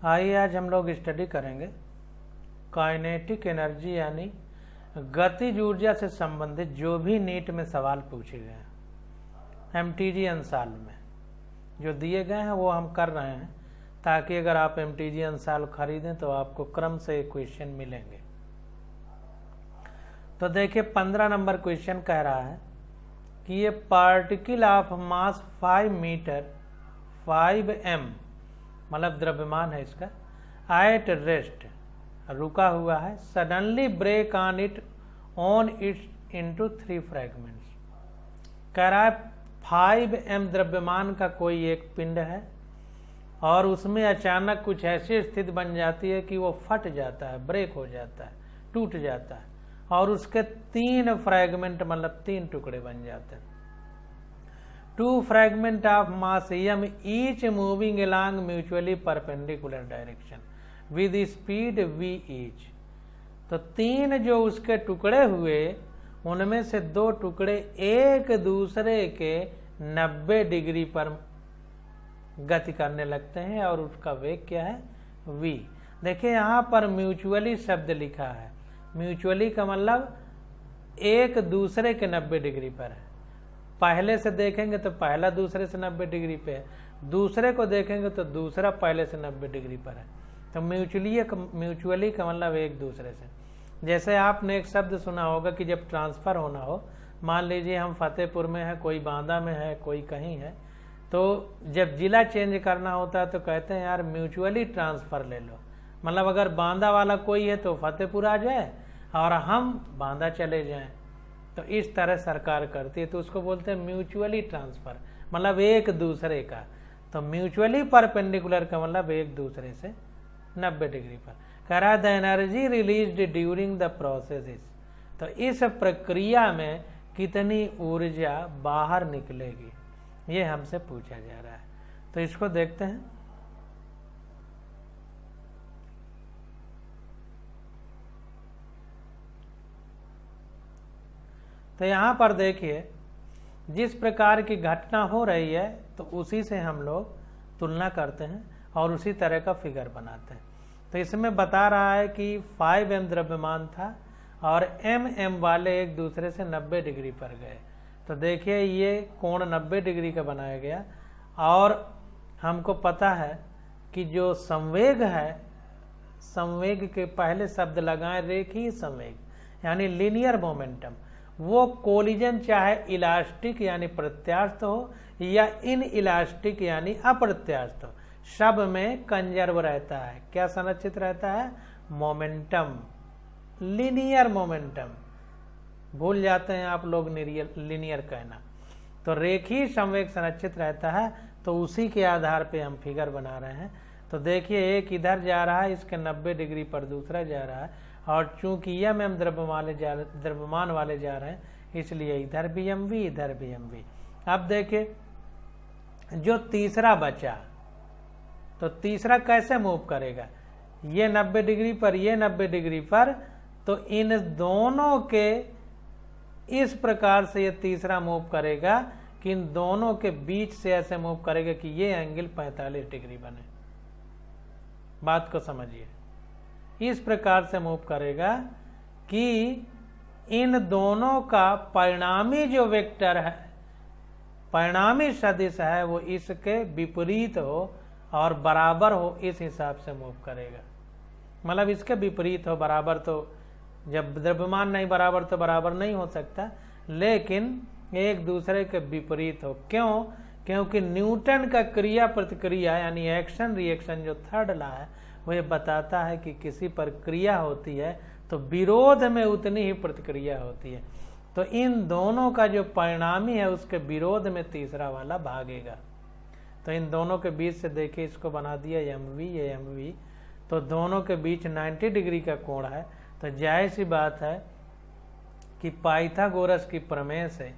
आइए आज हम लोग स्टडी करेंगे काइनेटिक एनर्जी यानी गतिज ऊर्जा से संबंधित जो भी नीट में सवाल पूछे गए हैं एमटीजी अंसाल में जो दिए गए हैं वो हम कर रहे हैं, ताकि अगर आप एमटीजी अंसाल खरीदें तो आपको क्रम से क्वेश्चन मिलेंगे। तो देखिए 15 नंबर क्वेश्चन कह रहा है कि ये particle of mass 5 metre 5m मतलब द्रव्यमान है इसका, एट रेस्ट रुका हुआ है, suddenly break on its into 3 fragments. कह रहा है 5m द्रव्यमान का कोई एक पिंड है और उसमें अचानक कुछ ऐसी स्थिति बन जाती है कि वो फट जाता है, ब्रेक हो जाता है, टूट जाता है और उसके 3 फ्रैगमेंट मतलब 3 टुकड़े बन जाते हैं। 2 fragment of mass m each moving along mutually perpendicular direction with speed v each. तो 3 जो उसके टुकड़े हुए उनमें से 2 टुकड़े एक दूसरे के 90 डिग्री पर गति करने लगते हैं और उसका वेग क्या है v। देखिए यहाँ पर म्यूचुअली शब्द लिखा है, म्यूचुअली का मतलब एक दूसरे के 90 डिग्री पर है। पहले से देखेंगे तो पहला दूसरे से 90 डिग्री पे है, दूसरे को देखेंगे तो दूसरा पहले से 90 डिग्री पर है। तो म्यूचुअली का मतलब एक दूसरे से। जैसे आपने एक शब्द सुना होगा कि जब ट्रांसफर होना हो, मान लीजिए हम फतेहपुर में है, कोई बांदा में है, कोई कहीं है, तो जब जिला चेंज करना होता है तो कहते हैं यार म्यूचुअली ट्रांसफर ले लो। मतलब अगर बांदा वाला कोई है तो फतेहपुर आ जाए और हम बांदा चले जाएं, तो इस तरह सरकार करती है, तो उसको बोलते हैं म्यूचुअली ट्रांसफर, मतलब एक दूसरे का। तो म्यूचुअली परपेंडिकुलर का मतलब एक दूसरे से 90 डिग्री पर। कह रहा है the energy released during the process is, तो इस प्रक्रिया में कितनी ऊर्जा बाहर निकलेगी, ये हमसे पूछा जा रहा है। तो इसको देखते हैं। तो यहाँ पर देखिए जिस प्रकार की घटना हो रही है तो उसी से हम लोग तुलना करते हैं और उसी तरह का फिगर बनाते हैं। तो इसमें बता रहा है कि 5m द्रव्यमान था और m वाले एक दूसरे से 90 डिग्री पर गए। तो देखिए ये कोण 90 डिग्री का बनाया गया और हमको पता है कि जो संवेग है, संवेग के पहले शब्द लगाएं रेखीय संवेग यानी लीनियर मोमेंटम, वो कोलिजन चाहे इलास्टिक यानी प्रत्यास्थ हो या इन इलास्टिक यानी अप्रत्यास्थ हो, सब में कंजर्व रहता है। क्या संरक्षित रहता है? Momentum, linear momentum. भूल जाते हैं आप लोग लीनियर कहना। तो रेखीय संवेग संरक्षित रहता है, तो उसी के आधार पे हम फिगर बना रहे हैं। तो देखिए एक इधर जा रहा है, इसके 90 डिग्री पर दूसरा जा रहा है और चूंकि m द्रव्यमान वाले जा रहे हैं इसलिए इधर भी mv इधर भी mv। अब देखिए जो तीसरा बचा, तो तीसरा कैसे मूव करेगा? ये 90 डिग्री पर, ये 90 डिग्री पर, तो इन दोनों के इस प्रकार से ये तीसरा मूव करेगा कि इन दोनों के बीच से ऐसे मूव करेगा कि ये एंगल 45 डिग्री बने। बात को समझिए, इस प्रकार से मूव करेगा कि इन दोनों का परिणामी जो वेक्टर है, परिणामी सदिश है, वो इसके विपरीत हो और बराबर हो, इस हिसाब से मूव करेगा। मतलब इसके विपरीत हो, बराबर तो जब द्रव्यमान नहीं बराबर तो बराबर नहीं हो सकता, लेकिन एक दूसरे के विपरीत हो। क्यों? क्योंकि न्यूटन का क्रिया प्रतिक्रिया यानी एक्शन रिएक्शन जो थर्ड लॉ है वो ये बताता है कि किसी पर क्रिया होती है तो विरोध में उतनी ही प्रतिक्रिया होती है। तो इन दोनों का जो परिणामी है उसके विरोध में तीसरा वाला भागेगा। तो इन दोनों के बीच से देखिए, इसको बना दिया mv, ये mv, तो दोनों के बीच 90 डिग्री का कोण है। तो जाहिर सी बात है कि पाइथागोरस की प्रमेय से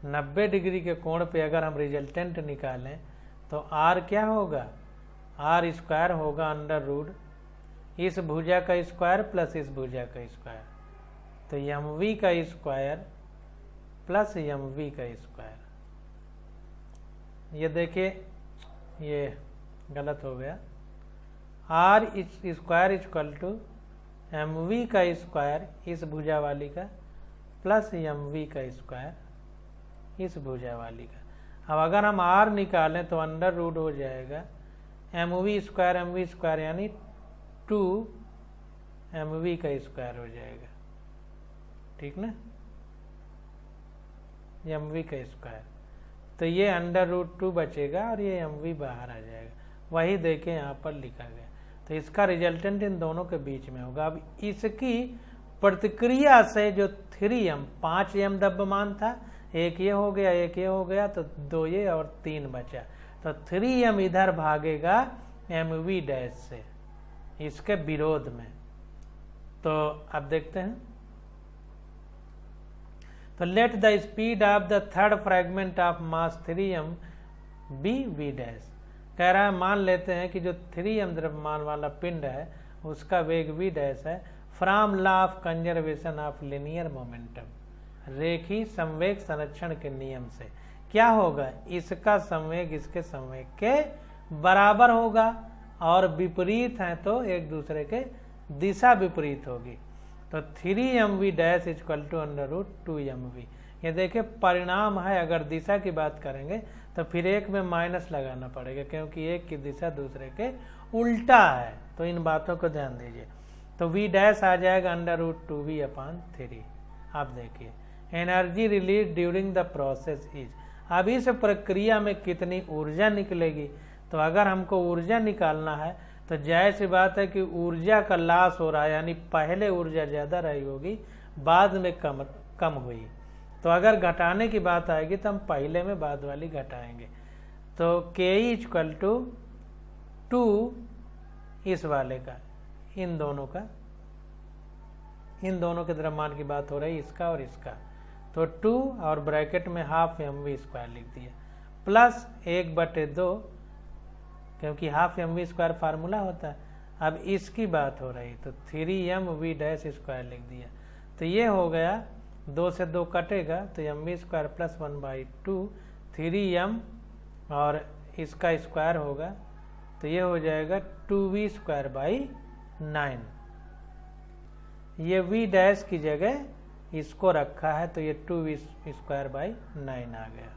90 डिग्री के कोण पे अगर हम रिजल्टेंट निकालें तो r क्या होगा? r स्क्वायर होगा अंडर रूट इस भुजा का स्क्वायर प्लस इस भुजा का स्क्वायर, तो mv का स्क्वायर प्लस mv का स्क्वायर। ये देखिए ये गलत हो गया, r square equal to M V का स्क्वायर इस भुजा वाली का प्लस एम वी का स्क्वायर इस भुजा वाली का। अब अगर हम आर निकालें तो अंडर रूट हो जाएगा एम वी स्क्वायर यानी 2 एम वी का स्क्वायर हो जाएगा, ठीक ना, एम वी का स्क्वायर। तो ये अंडर रूट 2 बचेगा और ये एम वी बाहर आ जाएगा, वही देखें यहाँ पर लिखा गया। तो इसका रिजल्टेंट इन दोनों के बीच में होगा। अब इसकी प्रतिक्रिया से जो 3m 5m द्रव्यमान था, एक ये हो गया एक ये हो गया, तो 2 ये और 3 बचा, तो 3m इधर भागेगा एम वी डैश से इसके विरोध में। तो अब देखते हैं, तो let the speed of the third fragment of mass 3m be V dash. कह रहा है मान लेते हैं कि जो 3m द्रव्यमान वाला पिंड है उसका वेग v डैश है, from law of conservation of linear momentum, रेखी संवेग संरक्षण के नियम से। क्या होगा, इसका संवेग इसके संवेग के बराबर होगा और विपरीत है तो एक दूसरे के दिशा विपरीत होगी। तो 3mv dash equal to under root 2mv। ये देखिए परिणाम है, अगर दिशा की बात करेंगे तो फिर एक में माइनस लगाना पड़ेगा क्योंकि एक की दिशा दूसरे के उल्टा है। तो इन बातों को ध्यान दीजिए। तो v डैश आ जाएगा अंडर रूट 2v/3। आप देखिए energy release during the process is. अब इस प्रक्रिया में कितनी ऊर्जा निकलेगी, तो अगर हमको ऊर्जा निकालना है तो जाहिर सी बात है कि ऊर्जा का लॉस हो रहा है, यानी पहले ऊर्जा ज़्यादा रही होगी बाद में कम हुई। तो अगर घटाने की बात आएगी तो हम पहले में बाद वाली घटाएंगे। तो के इक्वल टू 2 इस वाले का, इन दोनों के द्रव्यमान की बात हो रही, इसका और इसका। तो 2 और ब्रैकेट में हाफ एम वी स्क्वायर लिख दिया प्लस 1/2, क्योंकि half M V square formula होता है। अब इसकी बात हो रही तो 3mv डैश स्क्वायर लिख दिया। तो ये हो गया, 2 से 2 कटेगा तो M V square plus 1/2 3m और इसका स्क्वायर होगा तो ये हो जाएगा 2v²/9। ये v डैश की जगह इसको रखा है तो ये 2v²/9 आ गया।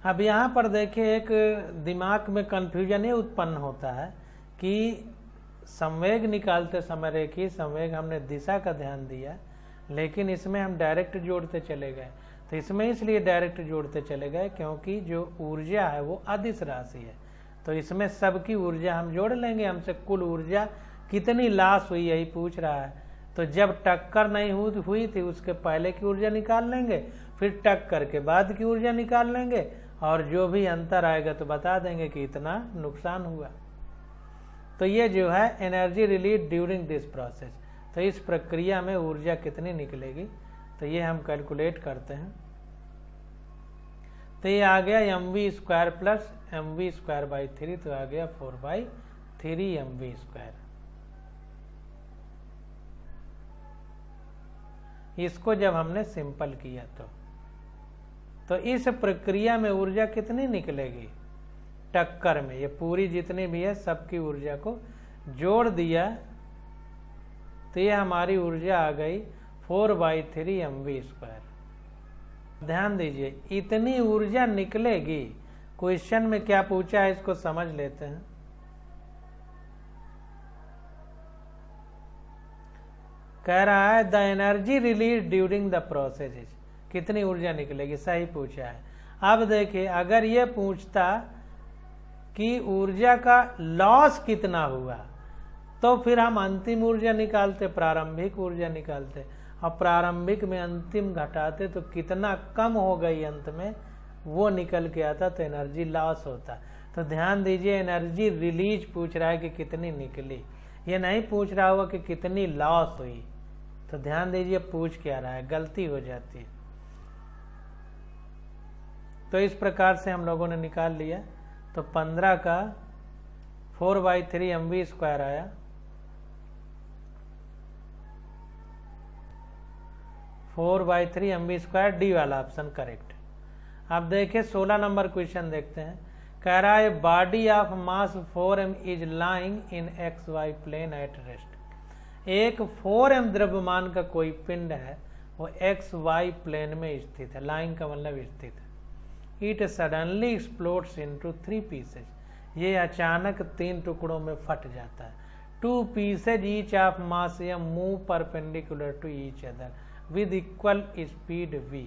अब यहाँ पर देखिए एक दिमाग में कन्फ्यूजन ये उत्पन्न होता है कि संवेग निकालते समय रेखीय संवेग हमने दिशा का ध्यान दिया, लेकिन इसमें हम डायरेक्ट जोड़ते चले गए। तो इसमें इसलिए डायरेक्ट जोड़ते चले गए क्योंकि जो ऊर्जा है वो अदिश राशि है, तो इसमें सबकी ऊर्जा हम जोड़ लेंगे। हमसे कुल ऊर्जा कितनी लॉस हुई यही पूछ रहा है। तो जब टक्कर नहीं हुई थी उसके पहले की ऊर्जा निकाल लेंगे, फिर टक्कर के बाद की ऊर्जा निकाल लेंगे और जो भी अंतर आएगा तो बता देंगे कि इतना नुकसान हुआ। तो ये जो है energy release during this process. तो इस प्रक्रिया में ऊर्जा कितनी निकलेगी तो ये हम कैलकुलेट करते हैं। तो ये आ गया mv² प्लस mv²/3, तो आ गया 4/3mv²। इसको जब हमने सिंपल किया तो इस प्रक्रिया में ऊर्जा कितनी निकलेगी, टक्कर में ये पूरी जितनी भी है सबकी ऊर्जा को जोड़ दिया तो ये हमारी ऊर्जा आ गई 4/3mv²। ध्यान दीजिए इतनी ऊर्जा निकलेगी, क्वेश्चन में क्या पूछा है इसको समझ लेते हैं। कह रहा है the energy release during the process is, कितनी ऊर्जा निकलेगी, सही पूछा है। अब देखिए अगर ये पूछता कि ऊर्जा का लॉस कितना हुआ तो फिर हम अंतिम ऊर्जा निकालते, प्रारंभिक ऊर्जा निकालते, और प्रारंभिक में अंतिम घटाते तो कितना कम हो गई अंत में वो निकल के आता तो एनर्जी लॉस होता। तो ध्यान दीजिए एनर्जी रिलीज पूछ रहा है कि कितनी निकली, ये नहीं पूछ रहा होगा कि कितनी लॉस हुई। तो ध्यान दीजिए पूछ क्या रहा है, गलती हो जाती है। तो इस प्रकार से हम लोगों ने निकाल लिया। तो 15 का 4/3mv² आया, 4/3mv², डी वाला ऑप्शन करेक्ट। अब देखिए 16 नंबर क्वेश्चन देखते हैं। कह रहा है body of mass 4m is lying in XY plane at rest. एक 4m द्रव्यमान का कोई पिंड है, वो XY प्लेन में स्थित है, लाइंग का मतलब स्थित है। It suddenly explodes into 3 pieces, ये अचानक 3 टुकड़ों में फट जाता है। 2 pieces each of mass m move perpendicular to each other with equal speed v।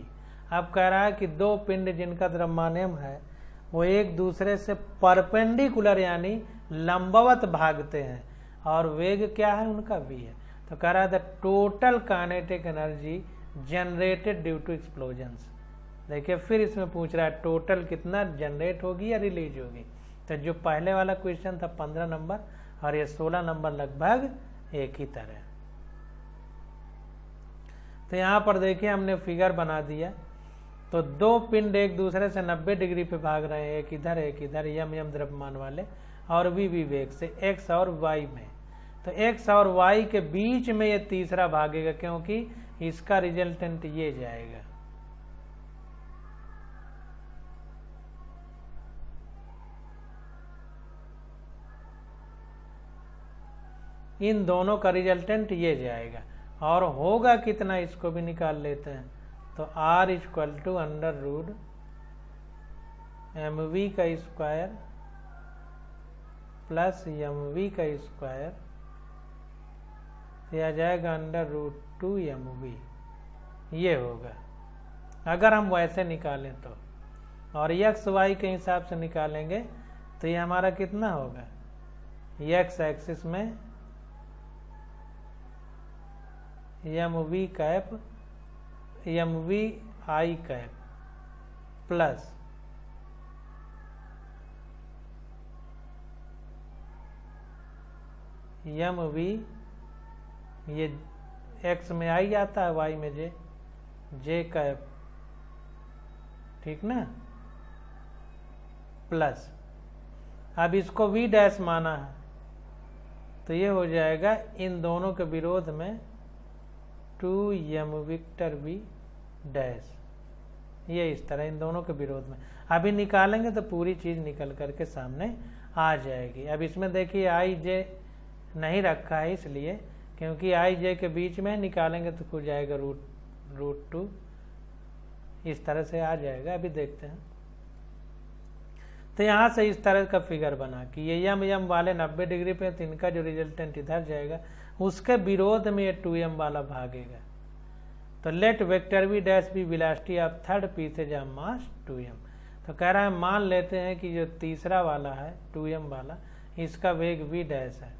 अब कह रहा है कि 2 पिंड जिनका द्रव्यमान m है वो एक दूसरे से परपेंडिकुलर यानी लंबवत भागते हैं और वेग क्या है उनका v है। तो कह रहा है the total kinetic energy generated due to explosions. देखिए फिर इसमें पूछ रहा है टोटल कितना जनरेट होगी या रिलीज होगी। तो जो पहले वाला क्वेश्चन था 15 नंबर और ये 16 नंबर लगभग एक ही तरह। तो यहाँ पर देखिए हमने फिगर बना दिया। तो 2 पिंड एक दूसरे से 90 डिग्री पे भाग रहे हैं, एक इधर यम द्रव्यमान वाले और वी वेग से x और y में। तो x और y के बीच में ये तीसरा भागेगा क्योंकि इसका रिजल्टेंट ये जाएगा। इन दोनों का रिजल्टेंट ये जाएगा और होगा कितना इसको भी निकाल लेते हैं। तो r equal to under root mv का स्क्वायर प्लस mv का स्क्वायर, यह आ जाएगा अंडर रूट 2 mv, ये होगा अगर हम वैसे निकालें तो। और x y के हिसाब से निकालेंगे तो ये हमारा कितना होगा, x एक्सिस में mv cap mv i cap plus mv, ये x में i आता है, y में j कैप, ठीक ना, प्लस अब इसको v डैश माना है तो ये हो जाएगा इन दोनों के विरोध में 2m विक्टर v डैश, ये इस तरह इन दोनों के विरोध में। अभी निकालेंगे तो पूरी चीज निकल करके सामने आ जाएगी। अब इसमें देखिए i j नहीं रखा है इसलिए क्योंकि i j के बीच में निकालेंगे तो हो जाएगा रूट 2, इस तरह से आ जाएगा। अभी देखते हैं। तो यहाँ से इस तरह का फिगर बना कि ये यम वाले 90 डिग्री पे, तो इनका जो रिजल्टेंट इधर जाएगा उसके विरोध में ये 2m वाला भागेगा। तो let vector v dash be velocity of third pieces of mass 2m। तो कह रहा है मान लेते हैं कि जो तीसरा वाला है 2m वाला, इसका वेग v डैश है।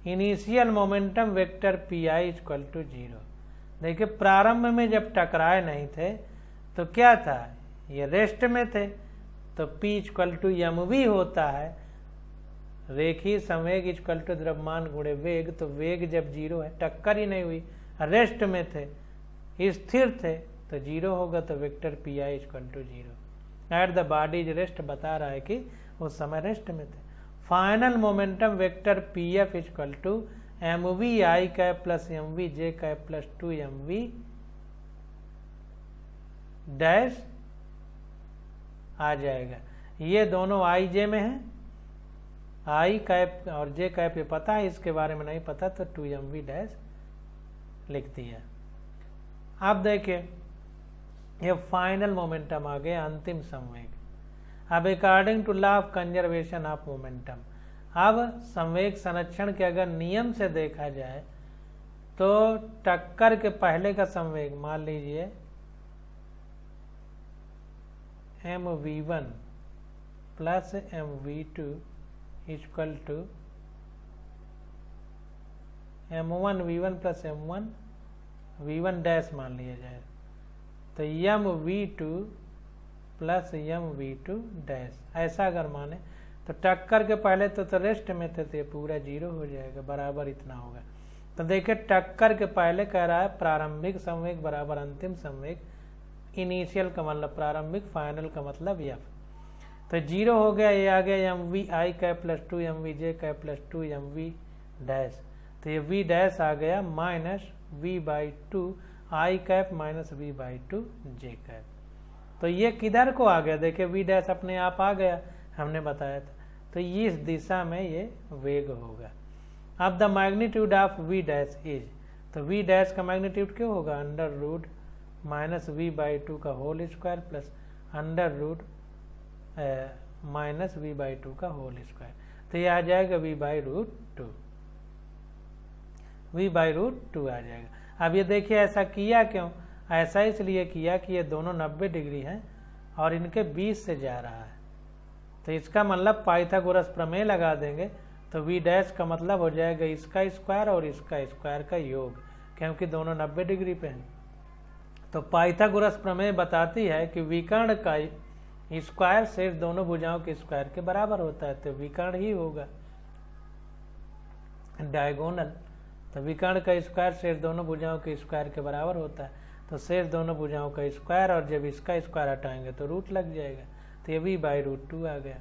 Initial momentum vector pi equal to 0। देखिए प्रारंभ में जब टकराए नहीं थे तो क्या था, ये रेस्ट में थे, तो p इक्वल टू mv होता है, रेखीय संवेग इक्वल टू द्रव्यमान गुणे वेग। तो वेग जब 0 है, टक्कर ही नहीं हुई, रेस्ट में थे, स्थिर थे, तो 0 होगा। तो vector p i equal to 0 at the body is rest बता रहा है कि उस समय रेस्ट में थे। Final momentum vector p f equal to M v i cap plus M v j cap plus 2mv dash आ जाएगा। ये दोनों आई जे में है, आई कैप और जे कैप ये पता है, इसके बारे में नहीं पता तो 2mv डैश लिख दिया। अब देखिए ये फाइनल मोमेंटम आ गया, अंतिम संवेग। अब according to law of conservation of momentum, अब संवेग संरक्षण के अगर नियम से देखा जाए तो टक्कर के पहले का संवेग मान लीजिए mv1 plus mv2 equal to m1 v1 plus m1 v1 dash मान लिया जाए, तो mv2 प्लस mv2 डैश ऐसा अगर माने तो टक्कर के पहले तो रेस्ट में थे, तो ये पूरा 0 हो जाएगा, बराबर इतना होगा। तो देखिए टक्कर के पहले कह रहा है प्रारंभिक संवेग बराबर अंतिम संवेग, इनिशियल का मतलब प्रारंभिक, फाइनल का मतलब f। तो 0 हो गया, ये आ गया mv i cap plus 2mv j cap plus 2mv dash. तो ये v डैश आ गया minus v/2 i cap minus v/2 j cap. तो ये किधर को आ गया, देखिए v डैश अपने आप आ गया, हमने बताया था। तो इस दिशा में ये वेग होगा। अब the magnitude of v dash is, तो v डैश का मैग्नीट्यूड क्यों होगा, अंडर रूट माइनस v/2 का whole square plus under root minus v/2 का होल स्क्वायर। तो ये आ जाएगा v/√2, v/√2 आ जाएगा। अब ये देखिए ऐसा किया क्यों, ऐसा इसलिए किया कि ये दोनों 90 डिग्री हैं और इनके 20 से जा रहा है। तो इसका मतलब पाइथागोरस प्रमेय लगा देंगे तो v डैश का मतलब हो जाएगा इसका स्क्वायर और इसका स्क्वायर का योग, क्योंकि दोनों 90 डिग्री पे हैं। तो पाइथागोरस प्रमेय बताती है कि विकर्ण का स्क्वायर शेष दोनों भुजाओं के स्क्वायर के बराबर होता है, तो विकर्ण ही होगा डायगोनल। तो विकर्ण का स्क्वायर शेष दोनों भुजाओं के स्क्वायर के बराबर होता है, तो शेष दोनों भुजाओं का स्क्वायर और जब इसका स्क्वायर हटाएंगे तो रूट लग जाएगा, तो ये v/√2 आ गया।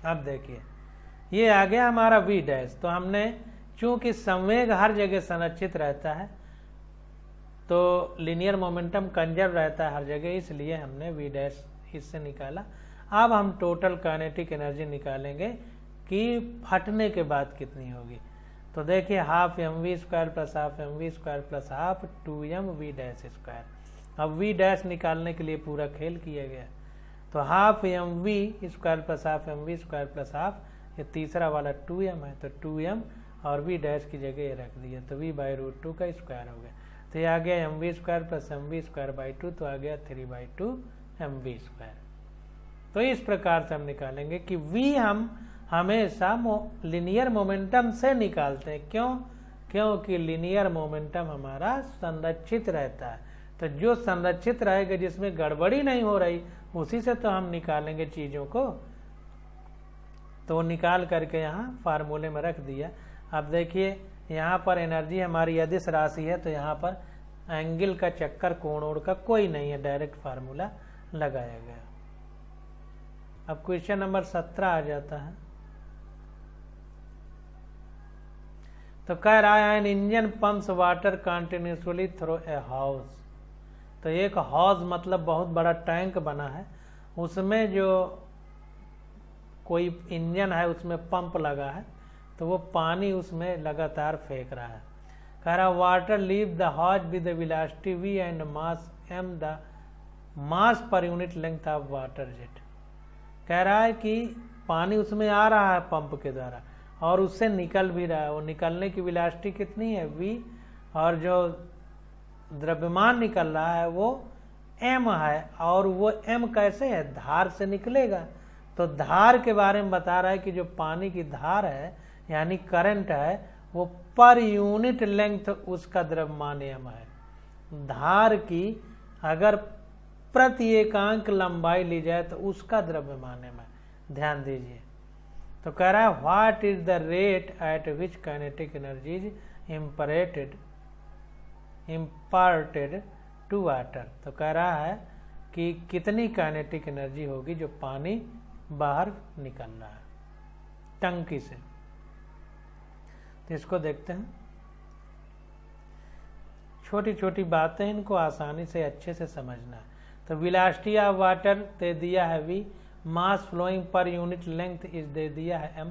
अब देखिए ये आ गया हमारा v डैश। तो हमने चूंकि संवेग हर जगह संरक्षित रहता है तो लीनियर मोमेंटम कंजर्व रहता है हर जगह, इसलिए हमने v डैश इससे निकाला। अब हम टोटल काइनेटिक एनर्जी निकालेंगे कि फटने के बाद कितनी होगी। तो देखिए half mv² plus half mv² plus half 2m v dash square. अब v डैश निकालने के लिए पूरा खेल किया गया। तो half mv² plus half mv² plus half, ये तीसरा वाला 2m है, तो 2m और v डैश की जगह ये रख दिया, तो v/√2 का स्क्वायर हो गया। तो ये आ गया mv² प्लस mv²/2, तो आ गया 3/2 mv²। तो इस प्रकार से हम निकालेंगे कि v हम हमेशा लीनियर मोमेंटम से निकालते हैं। क्यों? क्योंकि लीनियर मोमेंटम हमारा संरक्षित रहता है। तो जो संरक्षित रहेगा, जिसमें गड़बड़ी नहीं हो रही, उसी से तो हम निकालेंगे चीजों को। तो निकाल करके यहाँ फार्मूले में रख दिया। अब देखिए यहाँ पर एनर्जी हमारी अदिश राशि है, तो यहाँ पर एंगल का चक्कर कोण ओण का कोई नहीं है, डायरेक्ट फार्मूला लगाया गया। अब क्वेश्चन नंबर 17 आ जाता है। तो कह रहा है an engine pumps water continuously through a hose. तो एक हाउस मतलब बहुत बड़ा टैंक बना है, उसमें जो कोई इंजन है उसमें पंप लगा है, तो वो पानी उसमें लगातार फेंक रहा है। कह रहा water leave the house with the velocity v and mass m the mass पर unit length of water jet. कह रहा है कि पानी उसमें आ रहा है पंप के द्वारा और उससे निकल भी रहा है। वो निकलने की वेलोसिटी कितनी है v, और जो द्रव्यमान निकल रहा है वो m है। और वो m कैसे है, धार से निकलेगा। तो धार के बारे में बता रहा है कि जो पानी की धार है यानी करंट है, वो पर यूनिट लेंथ उसका द्रव्यमान m है। धार की अगर प्रति एकांक लंबाई ली जाए तो उसका द्रव्यमान m है। ध्यान दीजिए। तो कह रहा है what is the rate at which kinetic energy is imparted to water. तो कह रहा है कि कितनी काइनेटिक एनर्जी होगी जो पानी बाहर निकल रहा है टंकी से। तो इसको देखते हैं। छोटी छोटी बातें, इनको आसानी से अच्छे से समझना है। तो वेलोसिटी ऑफ वाटर दे दिया है v, mass flowing per unit length is दे दिया है m,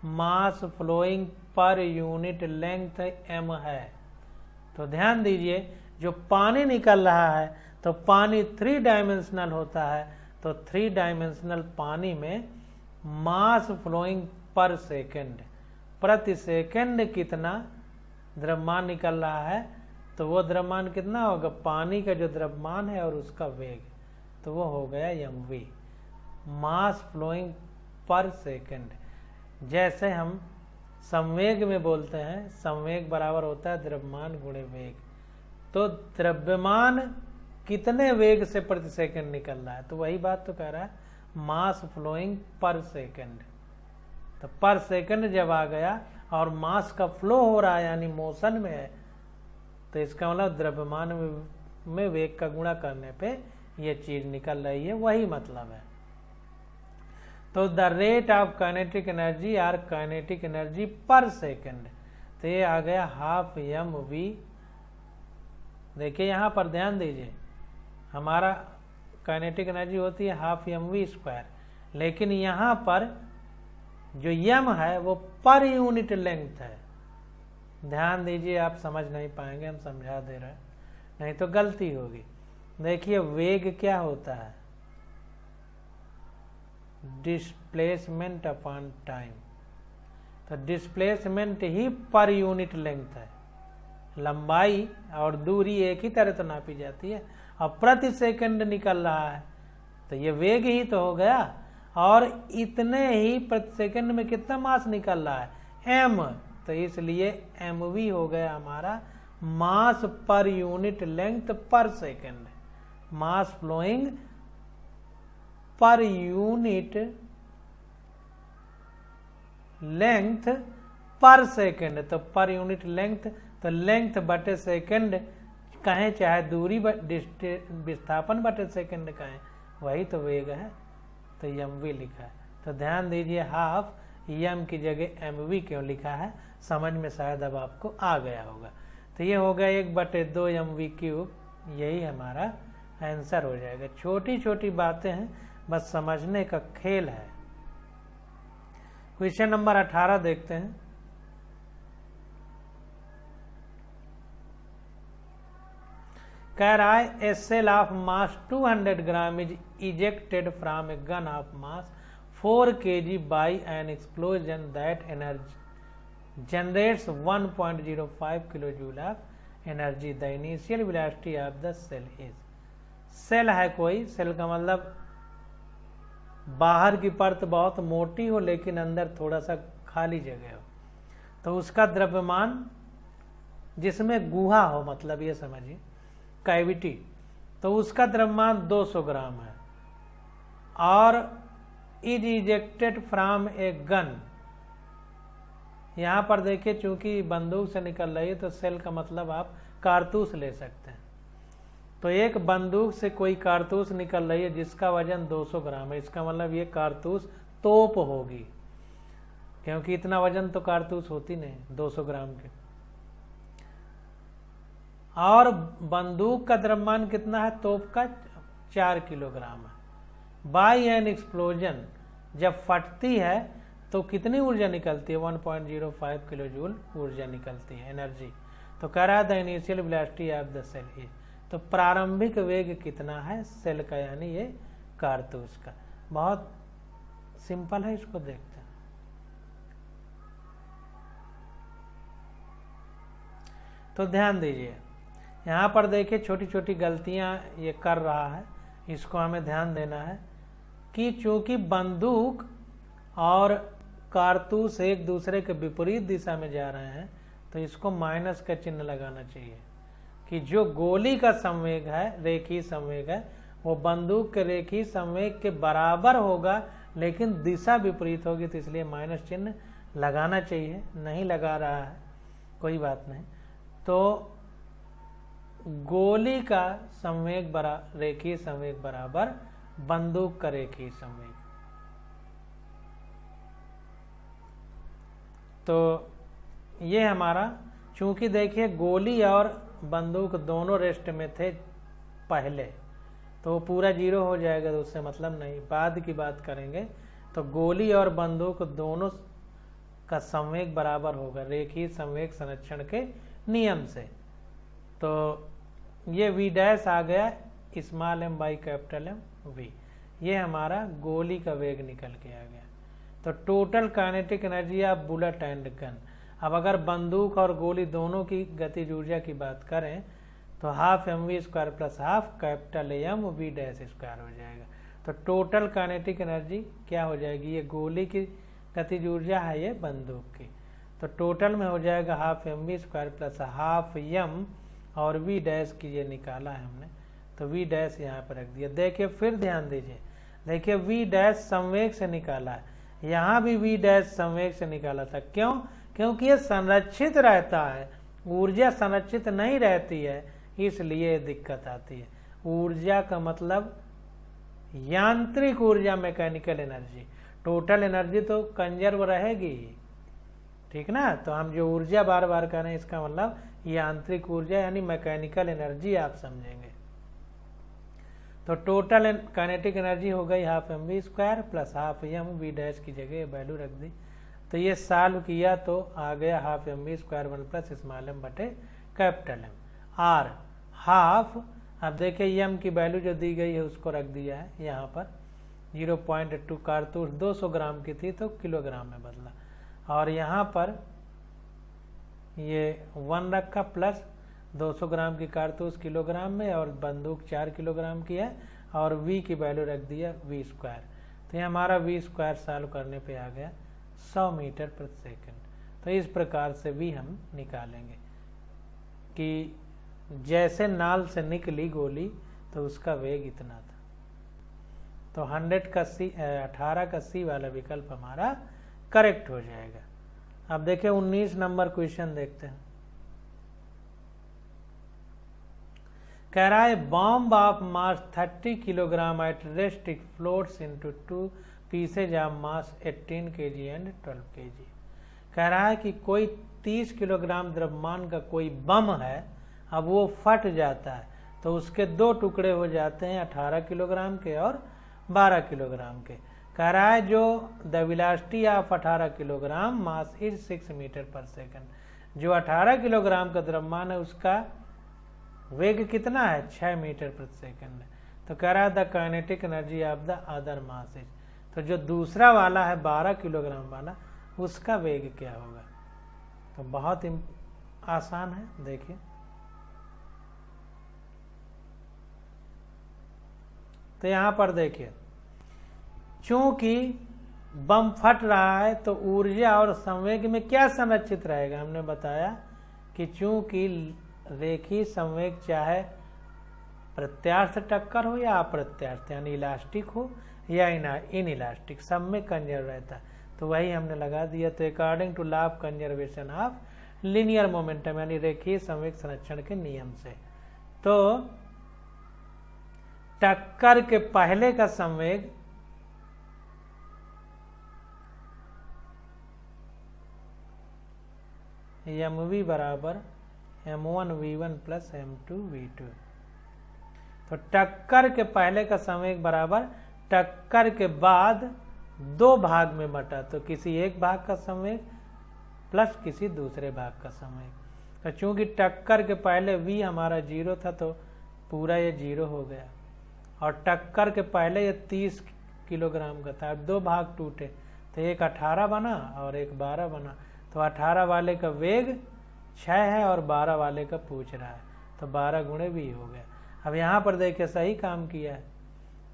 mass flowing per unit length m है। तो ध्यान दीजिए, जो पानी निकल रहा है तो पानी 3 डायमेंशनल होता है। तो 3 डायमेंशनल पानी में मास फ्लोइंग पर सेकेंड, प्रति सेकेंड कितना द्रव्यमान निकल रहा है, तो वो द्रव्यमान कितना होगा, पानी का जो द्रव्यमान है और उसका वेग, तो वो हो गया mv, मास फ्लोइंग पर सेकेंड। जैसे हम संवेग में बोलते हैं, संवेग बराबर होता है द्रव्यमान गुणे वेग। तो द्रव्यमान कितने वेग से प्रति सेकंड निकल रहा है, तो वही बात तो कह रहा है, मास फ्लोइंग पर सेकंड। तो पर सेकंड जब आ गया और मास का फ्लो हो रहा है यानी मोशन में है, तो इसका मतलब द्रव्यमान में वेग का गुणा करने पे ये चीज निकल रही है, वही मतलब है। तो the rate of kinetic energy or kinetic energy per second, तो ये आ गया हाफ mv। देखिए यहाँ पर ध्यान दीजिए, हमारा काइनेटिक एनर्जी होती है हाफ mv², लेकिन यहाँ पर जो यम है वो पर यूनिट लेंथ है। ध्यान दीजिए, आप समझ नहीं पाएंगे, हम समझा दे रहे हैं, नहीं तो गलती होगी। देखिए वेग क्या होता है, डिस्प्लेसमेंट अपॉन टाइम। तो डिस्प्लेसमेंट ही पर यूनिट लेंथ है। लंबाई और दूरी एक ही तरह तो नापी जाती है, और प्रति सेकंड निकल रहा है तो ये वेग ही तो हो गया। और इतने ही प्रति सेकंड में कितना मास निकल रहा है, m, तो इसलिए mv हो गया हमारा मास पर यूनिट लेंथ पर सेकंड। मास फ्लोइंग पर यूनिट लेंथ पर सेकंड। तो पर यूनिट लेंथ, तो लेंथ बटे सेकंड कहें, चाहे दूरी विस्थापन बटे सेकंड कहें, वही तो वेग है। तो mv लिखा है। तो ध्यान दीजिए, हाफ m की जगह mv क्यों लिखा है, समझ में शायद अब आपको आ गया होगा। तो ये हो गया 1/2 mv³, यही हमारा आंसर हो जाएगा। छोटी छोटी बातें हैं, बस समझने का खेल है। क्वेश्चन नंबर 18 देखते हैं। कह रहा है a shell of mass 200 gram is ejected from a gun of mass 4 kg by an explosion that energy generates 1.05 kilo joule of energy. The initial velocity of the shell is. Shell है कोई, cell का मतलब बाहर की परत बहुत मोटी हो लेकिन अंदर थोड़ा सा खाली जगह हो, तो उसका द्रव्यमान जिसमें गुहा हो, मतलब ये समझिए कैविटी, तो उसका द्रव्यमान 200 ग्राम है। और is ejected from a gun, यहां पर देखिए चूंकि बंदूक से निकल रही है तो सेल का मतलब आप कारतूस ले सकते हैं। तो एक बंदूक से कोई कारतूस निकल रही है जिसका वजन 200 ग्राम है, इसका मतलब ये कारतूस तोप होगी, क्योंकि इतना वजन तो कारतूस होती नहीं 200 ग्राम के। और बंदूक का द्रव्यमान कितना है, तोप का 4 किलोग्राम है। बाई एन एक्सप्लोजन, जब फटती है तो कितनी ऊर्जा निकलती है, 1.05 किलो जूल ऊर्जा निकलती है, एनर्जी। तो कह रहा है the initial velocity of the shell is, तो प्रारंभिक वेग कितना है सेल का, यानी ये कारतूस का। बहुत सिंपल है, इसको देखते हैं। तो ध्यान दीजिए, यहाँ पर देखिए छोटी छोटी गलतियां ये कर रहा है, इसको हमें ध्यान देना है कि चूंकि बंदूक और कारतूस एक दूसरे के विपरीत दिशा में जा रहे हैं, तो इसको माइनस का चिन्ह लगाना चाहिए कि जो गोली का संवेग है, रेखीय संवेग है, वो बंदूक के रेखीय संवेग के बराबर होगा, लेकिन दिशा विपरीत होगी, तो इसलिए माइनस चिन्ह लगाना चाहिए। नहीं लगा रहा है, कोई बात नहीं। तो गोली का संवेग रेखीय संवेग बराबर बंदूक का रेखीय संवेग। तो ये हमारा, चूंकि देखिए गोली और बंदूक दोनों रेस्ट में थे पहले, तो पूरा 0 हो जाएगा, तो उससे मतलब नहीं, बाद की बात करेंगे। तो गोली और बंदूक दोनों का संवेग बराबर होगा रेखीय संवेग संरक्षण के नियम से। तो ये v डैश आ गया, small m by capital M v, ये हमारा गोली का वेग निकल के आ गया। तो total kinetic energy of bullet and gun. अब अगर बंदूक और गोली दोनों की गतिज ऊर्जा की बात करें तो half mv² plus half capital M v dash square हो जाएगा। तो टोटल काइनेटिक एनर्जी क्या हो जाएगी, ये गोली की गतिज ऊर्जा है, ये बंदूक की, तो टोटल में हो जाएगा half mv² plus half m और v डैश की, ये निकाला है हमने, तो v डैश यहाँ पर रख दिया। देखिए फिर ध्यान दीजिए, देखिए v डैश संवेग से निकाला है, यहाँ भी v डैश संवेग से निकाला था। क्यों? क्योंकि ये संरक्षित रहता है, ऊर्जा संरक्षित नहीं रहती है, इसलिए दिक्कत आती है। ऊर्जा का मतलब यांत्रिक ऊर्जा, मैकेनिकल एनर्जी, टोटल एनर्जी तो कंजर्व रहेगी ही, ठीक ना। तो हम जो ऊर्जा बार बार कह रहे हैं, इसका मतलब यांत्रिक ऊर्जा यानी मैकेनिकल एनर्जी आप समझेंगे। तो टोटल काइनेटिक एनर्जी हो गई half mv² plus half M V dash की जगह वैल्यू रख दी। तो ये सॉल्व किया तो आ गया half mv² 1 plus small m बटे कैपिटल एम। आर हाफ, अब देखिए एम की वैल्यू जो दी गई है उसको रख दिया है यहाँ पर 0.2 कारतूस 200 ग्राम की थी तो किलोग्राम में बदला, और यहाँ पर ये 1 रखा प्लस 200 ग्राम की कारतूस किलोग्राम में, और बंदूक 4 किलोग्राम की है, और v की वैल्यू रख दिया v²। तो ये हमारा v² सॉल्व करने पे आ गया 100 मीटर प्रति सेकंड। तो इस प्रकार से भी हम निकालेंगे कि जैसे नाल से निकली गोली तो उसका वेग इतना था। तो 18 का सी वाला विकल्प हमारा करेक्ट हो जाएगा। अब देखिए 19 नंबर क्वेश्चन देखते हैं। कह रहा है bomb of mass 30 kilogram at rest it floats into 2 pieces of mass 18 kg and 12 kg। कह रहा है कि कोई 30 किलोग्राम द्रव्यमान का कोई बम है, अब वो फट जाता है तो उसके 2 टुकड़े हो जाते हैं 18 किलोग्राम के और 12 किलोग्राम के। कह रहा है जो the velocity of 18 kilogram mass is 6 metre per second. जो 18 किलोग्राम का द्रव्यमान है उसका वेग कितना है 6 मीटर प्रति सेकंड। तो कह रहा है the kinetic energy of the other mass is, तो जो दूसरा वाला है 12 किलोग्राम वाला उसका वेग क्या होगा। तो बहुत आसान है, देखिए तो यहां पर देखिए चूंकि बम फट रहा है तो ऊर्जा और संवेग में क्या संरक्षित रहेगा। हमने बताया कि चूंकि रेखीय संवेग चाहे प्रत्यास्थ टक्कर हो या अप्रत्यास्थ यानी इलास्टिक हो या इन इलास्टिक, सब में कंजर्व रहता है। तो वही हमने लगा दिया। तो according to law of conservation of linear momentum यानी रेखीय संवेग संरक्षण के नियम से, तो टक्कर के पहले का संवेग mv बराबर m1v1 प्लस m2v2। तो टक्कर के पहले का संवेग बराबर टक्कर के बाद 2 भाग में बटा, तो किसी एक भाग का संवेग प्लस किसी दूसरे भाग का संवेग। तो चूंकि टक्कर के पहले v हमारा 0 था तो पूरा ये 0 हो गया, और टक्कर के पहले ये 30 किलोग्राम का था। अब 2 भाग टूटे तो एक 18 बना और एक 12 बना। तो 18 वाले का वेग 6 है और 12 वाले का पूछ रहा है, तो 12 गुणे भी हो गया। अब यहाँ पर देखिए सही काम किया है,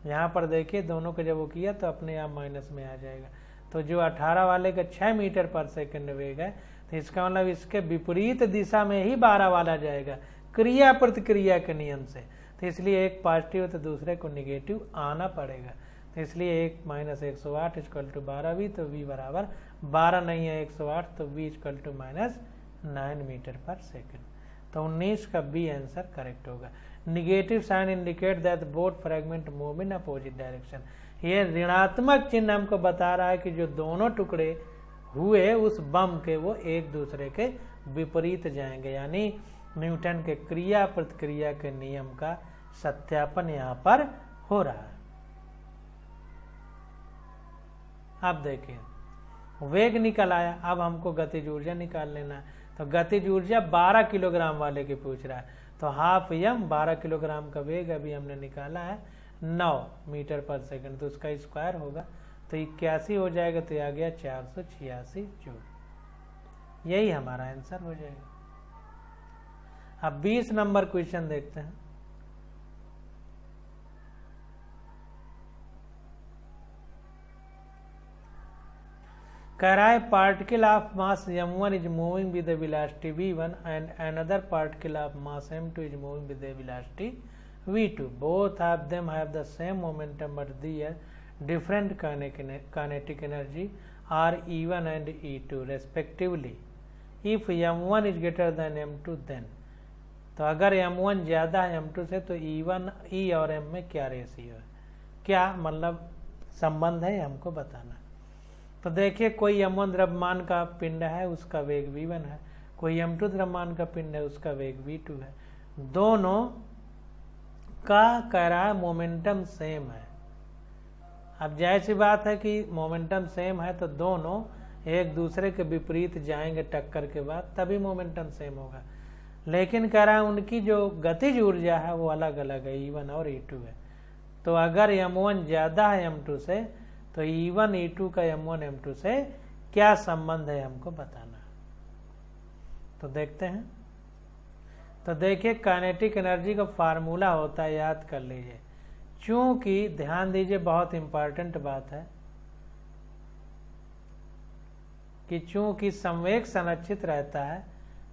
यहाँ पर देखिए दोनों को जब वो किया तो अपने आप माइनस में आ जाएगा। तो जो 18 वाले का 6 मीटर पर सेकंड वेग है, तो इसका मतलब इसके विपरीत दिशा में ही 12 वाला जाएगा क्रिया प्रतिक्रिया के नियम से। तो इसलिए एक पॉजिटिव तो दूसरे को निगेटिव आना पड़ेगा। तो इसलिए 1 माइनस 108 इक्वल टू 12v, तो v बराबर 12 नहीं है 108, तो v equal to minus 9 metre per second. तो 19 का बी आंसर करेक्ट होगा। Negative sign indicate that both fragment move in opposite direction. ये ऋणात्मक चिन्ह हमको बता रहा है कि जो दोनों टुकड़े हुए उस बम के वो एक दूसरे के विपरीत जाएंगे, यानी न्यूटन के क्रिया प्रतिक्रिया के नियम का सत्यापन यहाँ पर हो रहा है। अब देखिए वेग निकल आया, अब हमको गतिज ऊर्जा निकाल लेना है। तो गतिज ऊर्जा 12 किलोग्राम वाले की पूछ रहा है, तो हाफ m 12 किलोग्राम का वेग अभी हमने निकाला है 9 मीटर पर सेकंड, तो उसका स्क्वायर होगा तो 81 हो जाएगा। तो आ गया 486 जूल। यही हमारा आंसर हो जाएगा। अब 20 नंबर क्वेश्चन देखते हैं। कह रहा है particle of mass m1 is moving with the velocity v1 and another particle of mass m2 is moving with the velocity v2। Both of them have the same momentum but their different kinetic energy are e1 and e2 respectively. If m1 is greater than m2 then, तो अगर m1 ज्यादा है m2 से तो e और m में क्या ratio है, क्या मतलब संबंध है हमको बताना। तो देखिए कोई m1 द्रव्यमान का पिंड है उसका वेग v1 है, कोई m2 द्रव्यमान का पिंड है उसका वेग v2 है। दोनों का कह रहा है मोमेंटम सेम है। अब जाहिर सी बात है कि मोमेंटम सेम है तो दोनों एक दूसरे के विपरीत जाएंगे टक्कर के बाद, तभी मोमेंटम सेम होगा। लेकिन कह रहा है उनकी जो गतिज ऊर्जा है वो अलग अलग है, E1 और E2 है। तो अगर M1 ज्यादा है M2 से तो E1 E2 का M1 M2 से क्या संबंध है हमको बताना। तो देखते हैं। तो देखिए काइनेटिक एनर्जी का फार्मूला होता है, याद कर लीजिए। चूंकि ध्यान दीजिए बहुत इंपॉर्टेंट बात है कि चूंकि संवेग संरक्षित रहता है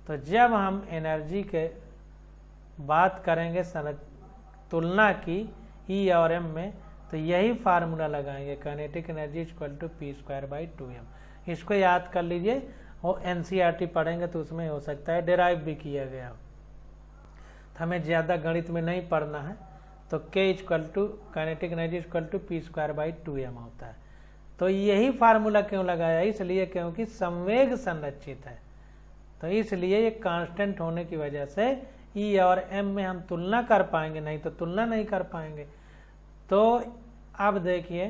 तो जब हम एनर्जी के बात करेंगे तुलना की E और M में तो यही फार्मूला लगाएंगे, kinetic energy equal to P²/2m। इसको याद कर लीजिए और NCERT पढ़ेंगे तो उसमें हो सकता है डेराइव भी किया गया हो, तो हमें ज़्यादा गणित में नहीं पढ़ना है। तो K equal to kinetic energy equal to P²/2m होता है। तो यही फार्मूला क्यों लगाया, इसलिए क्योंकि संवेग संरक्षित है, तो इसलिए ये कांस्टेंट होने की वजह से E और M में हम तुलना कर पाएंगे, नहीं तो तुलना नहीं कर पाएंगे। तो अब देखिए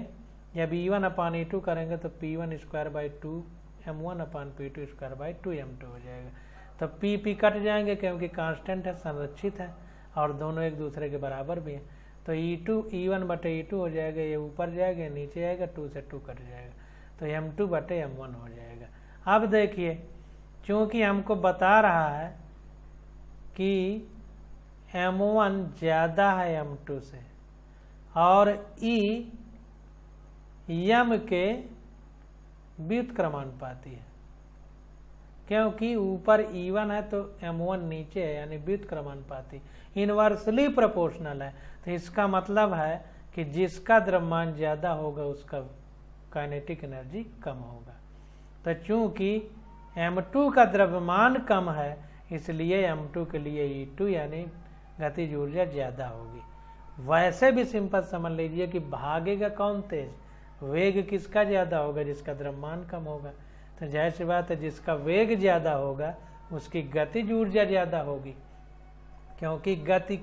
जब E1/E2 करेंगे तो P1²/2 M1/P2²/2m2 हो जाएगा। तो P कट जाएंगे क्योंकि कांस्टेंट है, संरक्षित है और दोनों एक दूसरे के बराबर भी है। तो E1/E2 हो जाएगा, ये ऊपर जाएगा नीचे आएगा, 2 से 2 कट जाएगा तो M2/M1 हो जाएगा। अब देखिए चूंकि हमको बता रहा है कि M1 ज्यादा है M2 से और E M के व्युत्क्रमानुपाती है, क्योंकि ऊपर E1 है तो M1 नीचे है, यानी व्युत्क्रमानुपाती इनवर्सली प्रोपोर्शनल है। तो इसका मतलब है कि जिसका द्रव्यमान ज्यादा होगा उसका काइनेटिक एनर्जी कम होगा। तो चूंकि M2 का द्रव्यमान कम है इसलिए M2 के लिए E2 यानी गतिज ऊर्जा ज्यादा होगी। वैसे भी सिंपल समझ लीजिए कि भागेगा कौन तेज, वेग किसका ज्यादा होगा, जिसका द्रव्यमान कम होगा। तो जाहिर सी बात है जिसका वेग ज्यादा होगा उसकी गतिज ऊर्जा ज्यादा होगी, क्योंकि गति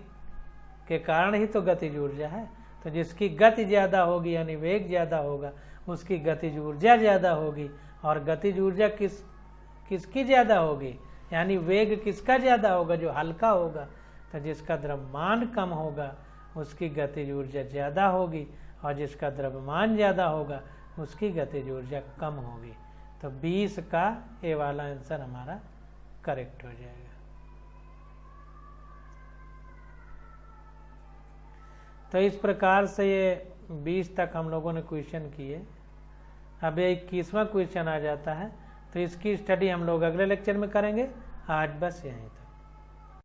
के कारण ही तो गतिज ऊर्जा है। तो जिसकी गति ज्यादा होगी यानी वेग ज्यादा होगा उसकी गतिज ऊर्जा ज्यादा होगी, और गतिज ऊर्जा किसकी ज्यादा होगी, यानी वेग किसका ज्यादा होगा, जो हल्का होगा। तो जिसका द्रव्यमान कम होगा उसकी गतिज ऊर्जा ज्यादा होगी, और जिसका द्रव्यमान ज्यादा होगा उसकी गतिज ऊर्जा कम होगी। तो 20 का ए वाला आंसर हमारा करेक्ट हो जाएगा। तो इस प्रकार से ये 20 तक हम लोगों ने क्वेश्चन किए। अब ये 21वां क्वेश्चन आ जाता है, तो इसकी स्टडी हम लोग अगले लेक्चर में करेंगे। आज बस यहीं तक।